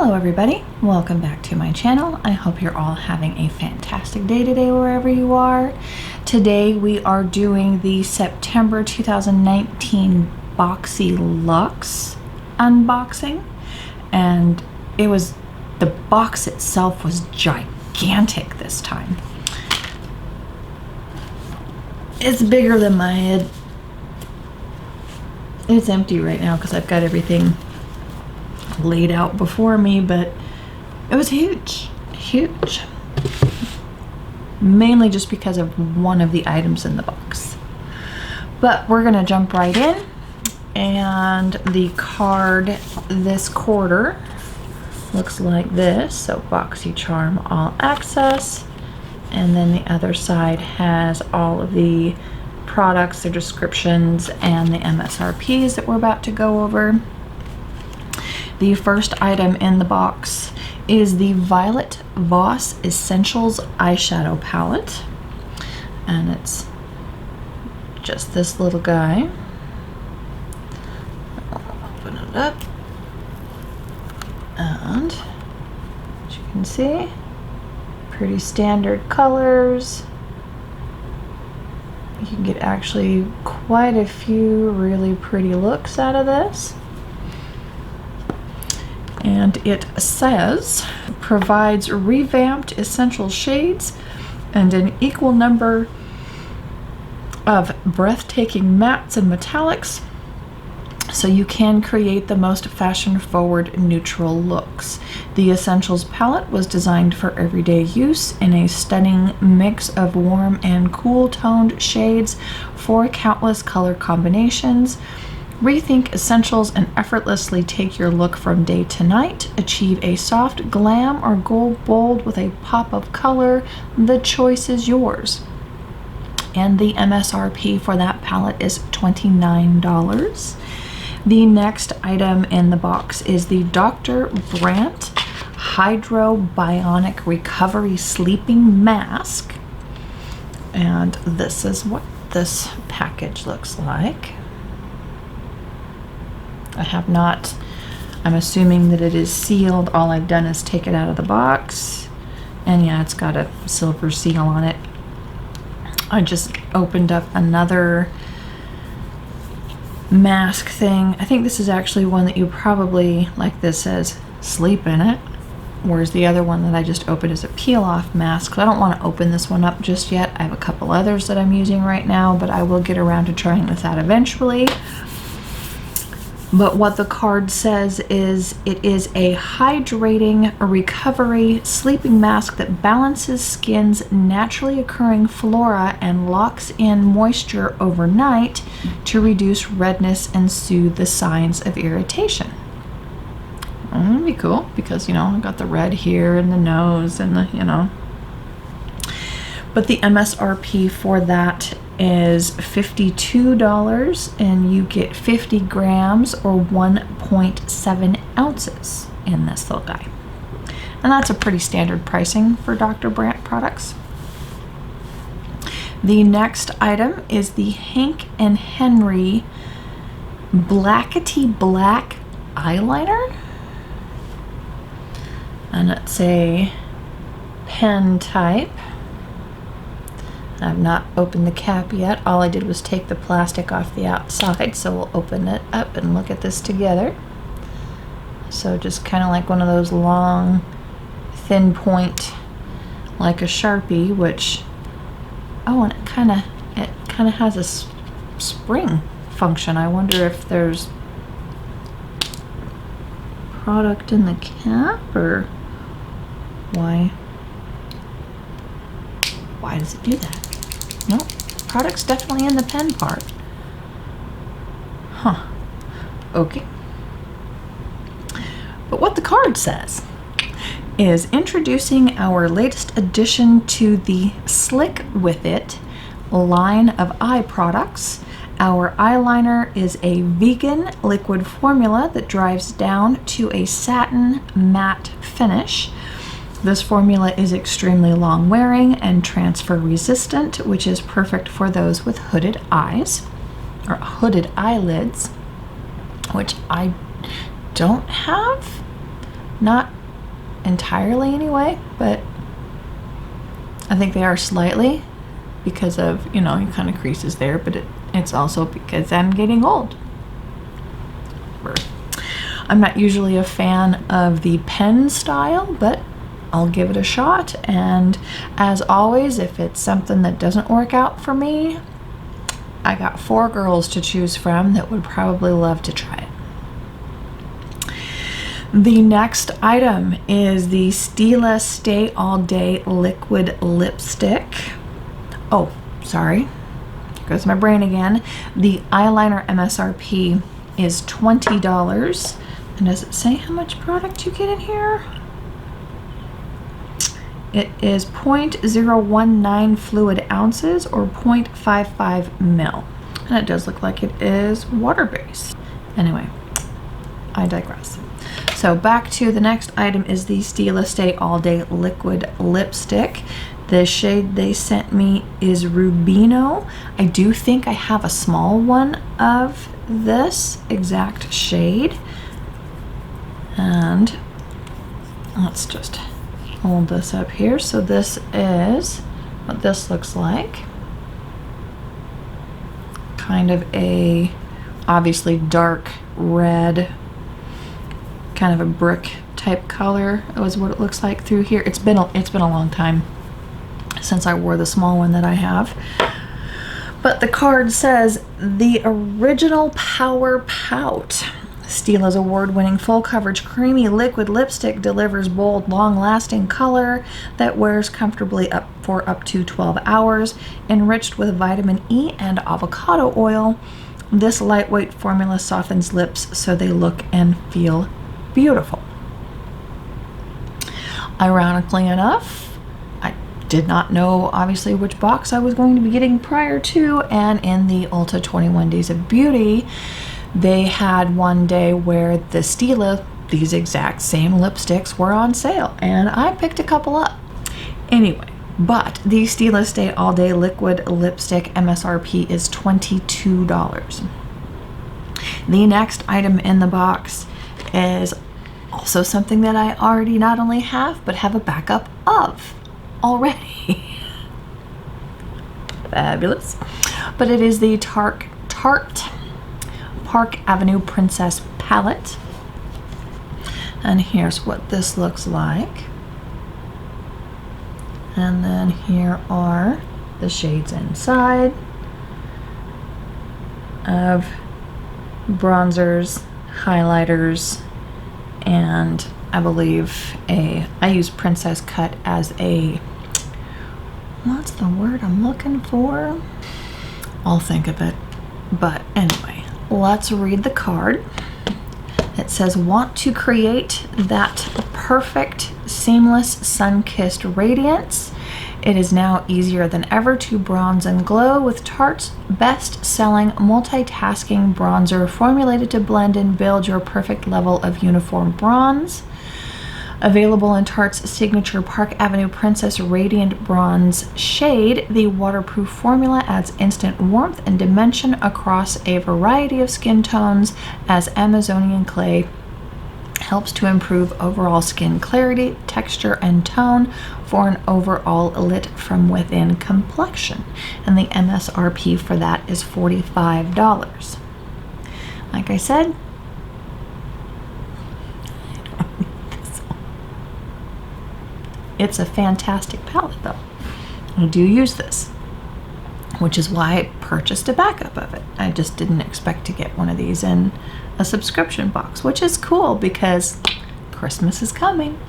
Hello everybody, welcome back to my channel. I hope you're all having a fantastic day today wherever you are. Today we are doing the September 2019 BoxyLuxe unboxing, and the box itself was gigantic this time. It's bigger than my head. It's empty right now because I've got everything laid out before me, but it was huge. Mainly just because of one of the items in the box. But we're gonna jump right in, and the card this quarter looks like this. So BoxyCharm All Access, and then the other side has all of the products, their descriptions, and the MSRPs that we're about to go over. The first item in the box is the Violet Voss Essentials Eyeshadow Palette, and it's just this little guy. I'll open it up, and as you can see, pretty standard colors. You can get actually quite a few really pretty looks out of this. And it says, provides revamped essential shades and an equal number of breathtaking mattes and metallics, so you can create the most fashion-forward neutral looks. The Essentials palette was designed for everyday use in a stunning mix of warm and cool-toned shades for countless color combinations. Rethink essentials and effortlessly take your look from day to night. Achieve a soft glam or go bold with a pop of color. The choice is yours. And the MSRP for that palette is $29. The next item in the box is the Dr. Brandt Bionic Recovery Sleeping Mask. And this is what this package looks like. I'm assuming that it is sealed. All I've done is take it out of the box, and yeah, it's got a silver seal on it. I just opened up another mask thing. I think this is actually one that you probably, like this says, sleep in it, whereas the other one that I just opened is a peel-off mask. I don't want to open this one up just yet. I have a couple others that I'm using right now, but I will get around to trying this out eventually. But what the card says is it is a hydrating recovery sleeping mask that balances skin's naturally occurring flora and locks in moisture overnight to reduce redness and soothe the signs of irritation. That'd be cool because, you know, I've got the red here and the nose and the, you know. But the MSRP for that is $52, and you get 50 grams or 1.7 ounces in this little guy. And that's a pretty standard pricing for Dr. Brandt products. The next item is the Hank and Henry Blickity Black Eyeliner. And it's a pen type. I've not opened the cap yet. All I did was take the plastic off the outside, so we'll open it up and look at this together. So just kind of like one of those long, thin point, like a Sharpie, which, oh, and it kind of has a spring function. I wonder if there's product in the cap, or why does it do that? Nope, product's definitely in the pen part. Huh, okay. But what the card says is introducing our latest addition to the Slick With It line of eye products. Our eyeliner is a vegan liquid formula that dries down to a satin matte finish. This formula is extremely long wearing and transfer resistant, which is perfect for those with hooded eyes or hooded eyelids, which I don't have. Not entirely anyway, but I think they are slightly because of, you know, it kind of creases there, but it's also because I'm getting old. I'm not usually a fan of the pen style, but I'll give it a shot. And as always, if it's something that doesn't work out for me, I got 4 girls to choose from that would probably love to try it. The next item is the Stila Stay All Day Liquid Lipstick. Oh, sorry. Here goes my brain again. The eyeliner MSRP is $20. And does it say how much product you get in here? It is 0.019 fluid ounces or 0.55 mil. And it does look like it is water-based. Anyway, I digress. So back to the next item is the Stila Stay All Day Liquid Lipstick. The shade they sent me is Rubino. I do think I have a small one of this exact shade. And let's just hold this up here. So this is what this looks like. Kind of a obviously dark red, kind of a brick type color is what it looks like through here. It's been a long time since I wore the small one that I have. But the card says the original Power Pout. Stila's award-winning full-coverage creamy liquid lipstick delivers bold, long-lasting color that wears comfortably for up to 12 hours. Enriched with vitamin E and avocado oil, this lightweight formula softens lips so they look and feel beautiful. Ironically enough, I did not know obviously which box I was going to be getting prior to, and in the Ulta 21 Days of Beauty, they had one day where the Stila, these exact same lipsticks, were on sale, and I picked a couple up. Anyway, but the Stila Stay All Day Liquid Lipstick MSRP is $22. The next item in the box is also something that I already not only have, but have a backup of already. Fabulous. But it is the Tarte Park Avenue Princess palette, and here's what this looks like, and then here are the shades inside of bronzers, highlighters, and I believe I use Princess Cut as a, what's the word I'm looking for? I'll think of it. But anyway, let's read the card. It says, want to create that perfect, seamless, sun-kissed radiance? It is now easier than ever to bronze and glow with Tarte's best-selling multitasking bronzer formulated to blend and build your perfect level of uniform bronze. Available in Tarte's signature Park Avenue Princess Radiant Bronze shade, the waterproof formula adds instant warmth and dimension across a variety of skin tones as Amazonian clay helps to improve overall skin clarity, texture, and tone for an overall lit from within complexion. And the MSRP for that is $45. Like I said, it's a fantastic palette though. I do use this, which is why I purchased a backup of it. I just didn't expect to get one of these in a subscription box, which is cool because Christmas is coming.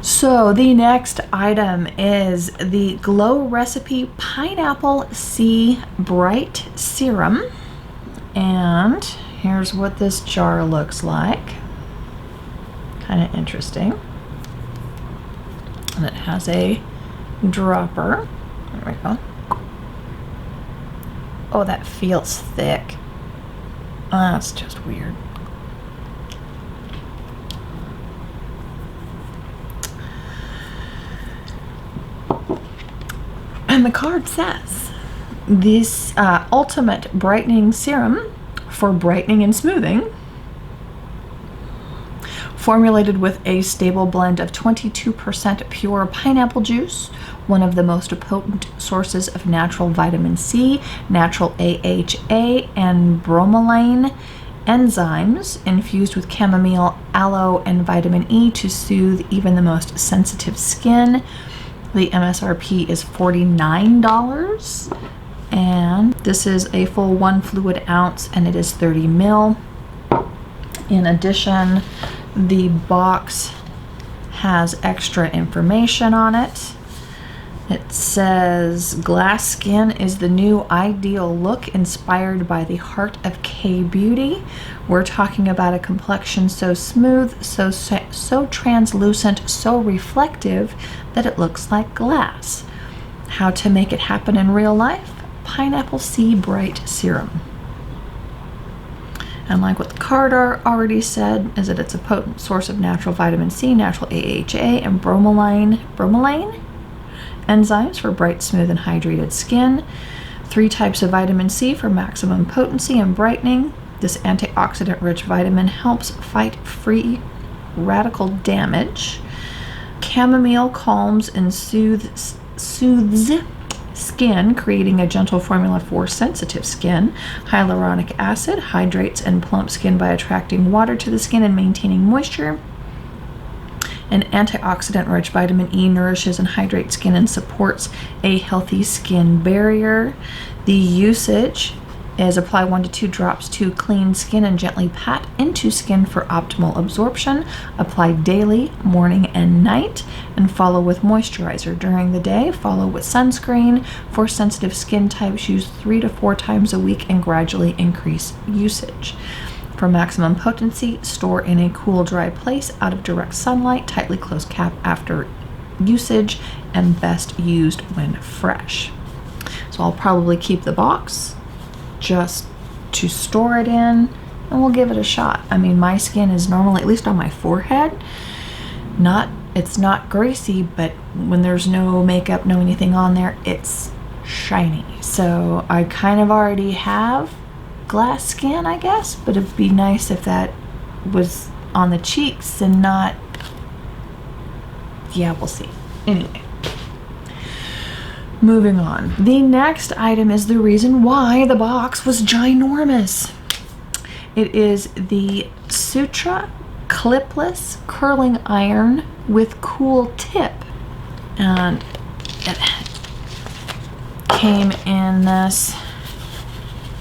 So the next item is the Glow Recipe Pineapple Sea Bright Serum. And here's what this jar looks like. Kind of interesting. And it has a dropper. There we go. Oh, that feels thick. That's just weird. And the card says, this ultimate brightening serum for brightening and smoothing Formulated with a stable blend of 22% pure pineapple juice, one of the most potent sources of natural vitamin C, natural AHA, and bromelain enzymes infused with chamomile, aloe, and vitamin E to soothe even the most sensitive skin. The MSRP is $49, and this is a full 1 fluid ounce, and it is 30 ml. In addition, the box has extra information on it. It says, glass skin is the new ideal look inspired by the heart of K-beauty. We're talking about a complexion so smooth, so translucent, so reflective that it looks like glass. How to make it happen in real life? Pineapple C Bright Serum. And like what the card already said, is that it's a potent source of natural vitamin C, natural AHA, and bromelain enzymes for bright, smooth, and hydrated skin. 3 types of vitamin C for maximum potency and brightening. This antioxidant-rich vitamin helps fight free radical damage. Chamomile calms and soothes skin, creating a gentle formula for sensitive skin. Hyaluronic acid hydrates and plumps skin by attracting water to the skin and maintaining moisture. An antioxidant-rich vitamin E nourishes and hydrates skin and supports a healthy skin barrier. The usage is apply 1 to 2 drops to clean skin and gently pat into skin for optimal absorption. Apply daily, morning and night, and follow with moisturizer. During the day, follow with sunscreen. For sensitive skin types, use 3 to 4 times a week and gradually increase usage. For maximum potency, store in a cool, dry place out of direct sunlight, tightly closed cap after usage, and best used when fresh. So I'll probably keep the box just to store it in, and we'll give it a shot. I mean, my skin is normally, at least on my forehead, it's not greasy, but when there's no makeup, no anything on there, it's shiny. So I kind of already have glass skin, I guess, but it'd be nice if that was on the cheeks and not, yeah, we'll see. Anyway, moving on. The next item is the reason why the box was ginormous. It is the Sutra Clipless Curling Iron with cool tip, and it came in this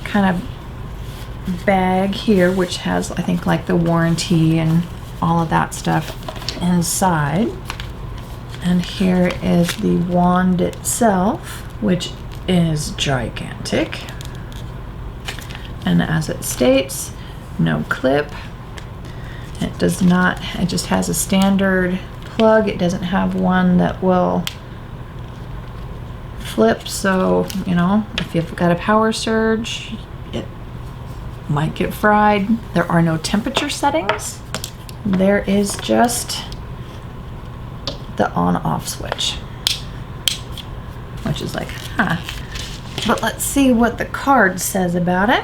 kind of bag here, which has, I think, like the warranty and all of that stuff inside. And here is the wand itself, which is gigantic. And as it states, no clip. It does not, it just has a standard plug. It doesn't have one that will flip, so, you know, if you've got a power surge, it might get fried. There are no temperature settings. There is just the on-off switch, which is like, huh. But let's see what the card says about it.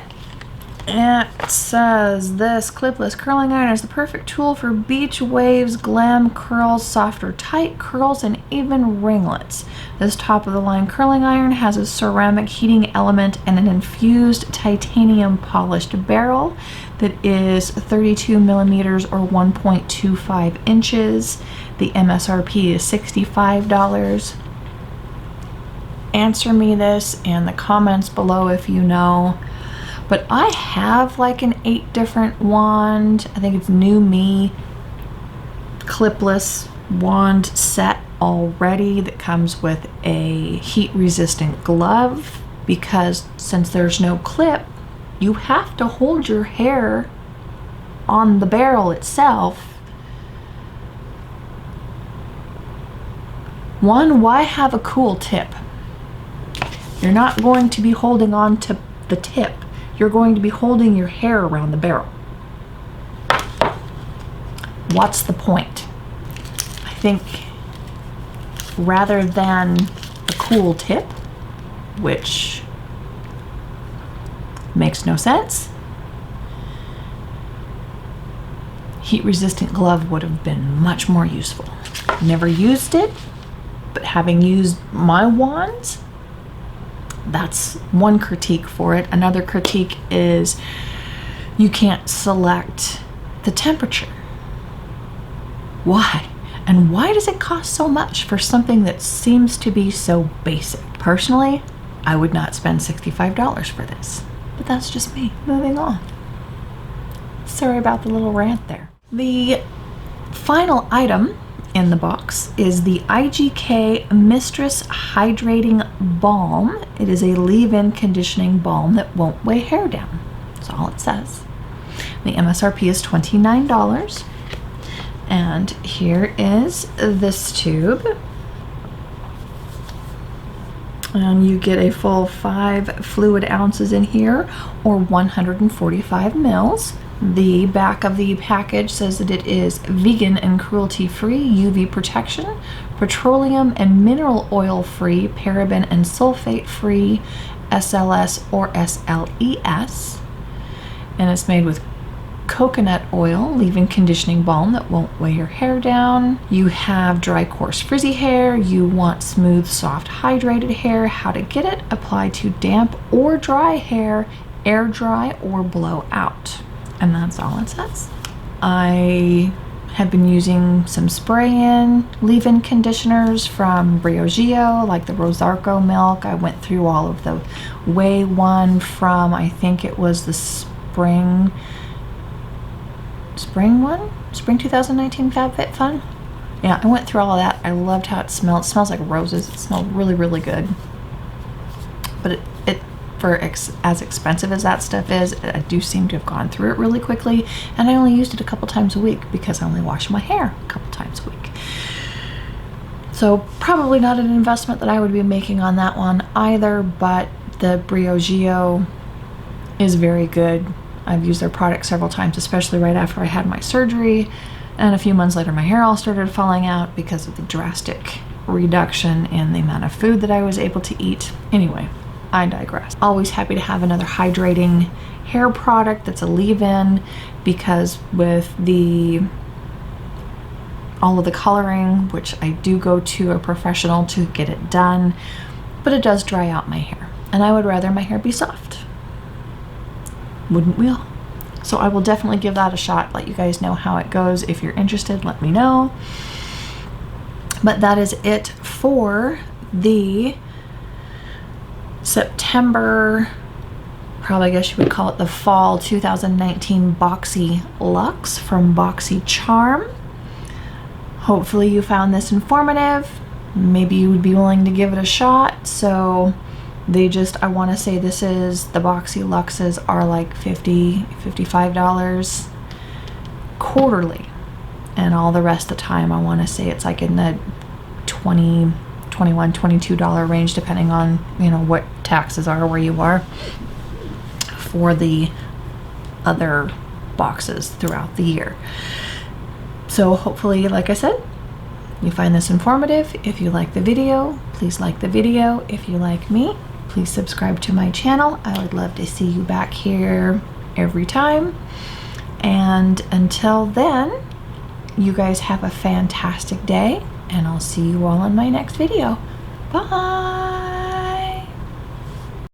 It says this clipless curling iron is the perfect tool for beach waves, glam curls, soft or tight curls, and even ringlets. This top-of-the-line curling iron has a ceramic heating element and an infused titanium polished barrel that is 32 millimeters or 1.25 inches. The MSRP is $65. Answer me this in the comments below if you know. But I have like an 8 different wand, I think it's New Me clipless wand set already that comes with a heat resistant glove, because since there's no clip, you have to hold your hair on the barrel itself. One, why have a cool tip? You're not going to be holding on to the tip. You're going to be holding your hair around the barrel. What's the point? I think rather than a cool tip, which makes no sense, heat resistant glove would have been much more useful. Never used it, but having used my wands, that's one critique for it. Another critique is you can't select the temperature. Why? And why does it cost so much for something that seems to be so basic? Personally, I would not spend $65 for this, but that's just me. Moving on. Sorry about the little rant there. The final item in the box is the IGK Mistress Hydrating Balm. It is a leave-in conditioning balm that won't weigh hair down. That's all it says. The MSRP is $29. And here is this tube. And you get a full 5 fluid ounces in here, or 145 mils. The back of the package says that it is vegan and cruelty-free, UV protection, petroleum and mineral oil-free, paraben and sulfate-free, SLS or SLES. And it's made with coconut oil, leave-in conditioning balm that won't weigh your hair down. You have dry, coarse, frizzy hair. You want smooth, soft, hydrated hair. How to get it? Apply to damp or dry hair, air dry or blow out. And that's all it says. I have been using some spray-in leave-in conditioners from Briogeo, like the Rosarco milk. I went through all of the Way one from, I think it was the spring 2019 FabFitFun. Yeah, I went through all of that. I loved how it smelled. It smells like roses. It smelled really, really good. But it for as expensive as that stuff is, I do seem to have gone through it really quickly, and I only used it a couple times a week because I only wash my hair a couple times a week. So probably not an investment that I would be making on that one either, but the Briogeo is very good. I've used their product several times, especially right after I had my surgery, and a few months later my hair all started falling out because of the drastic reduction in the amount of food that I was able to eat. Anyway, I digress. Always happy to have another hydrating hair product that's a leave-in, because with all of the coloring, which I do go to a professional to get it done, but it does dry out my hair, and I would rather my hair be soft. Wouldn't we all? So I will definitely give that a shot, let you guys know how it goes. If you're interested, let me know. But that is it for the September, probably I guess you would call it the fall 2019 BoxyLuxe from BoxyCharm. Hopefully you found this informative. Maybe you would be willing to give it a shot. So I want to say the BoxyLuxes are like $55 quarterly, and all the rest of the time I want to say it's like in the $20, $21, $22 range, depending on what taxes are where you are for the other boxes throughout the year. So hopefully, like I said, you find this informative. If you like the video, please like the video. If you like me, please subscribe to my channel. I would love to see you back here every time. And until then, you guys have a fantastic day, and I'll see you all in my next video. Bye!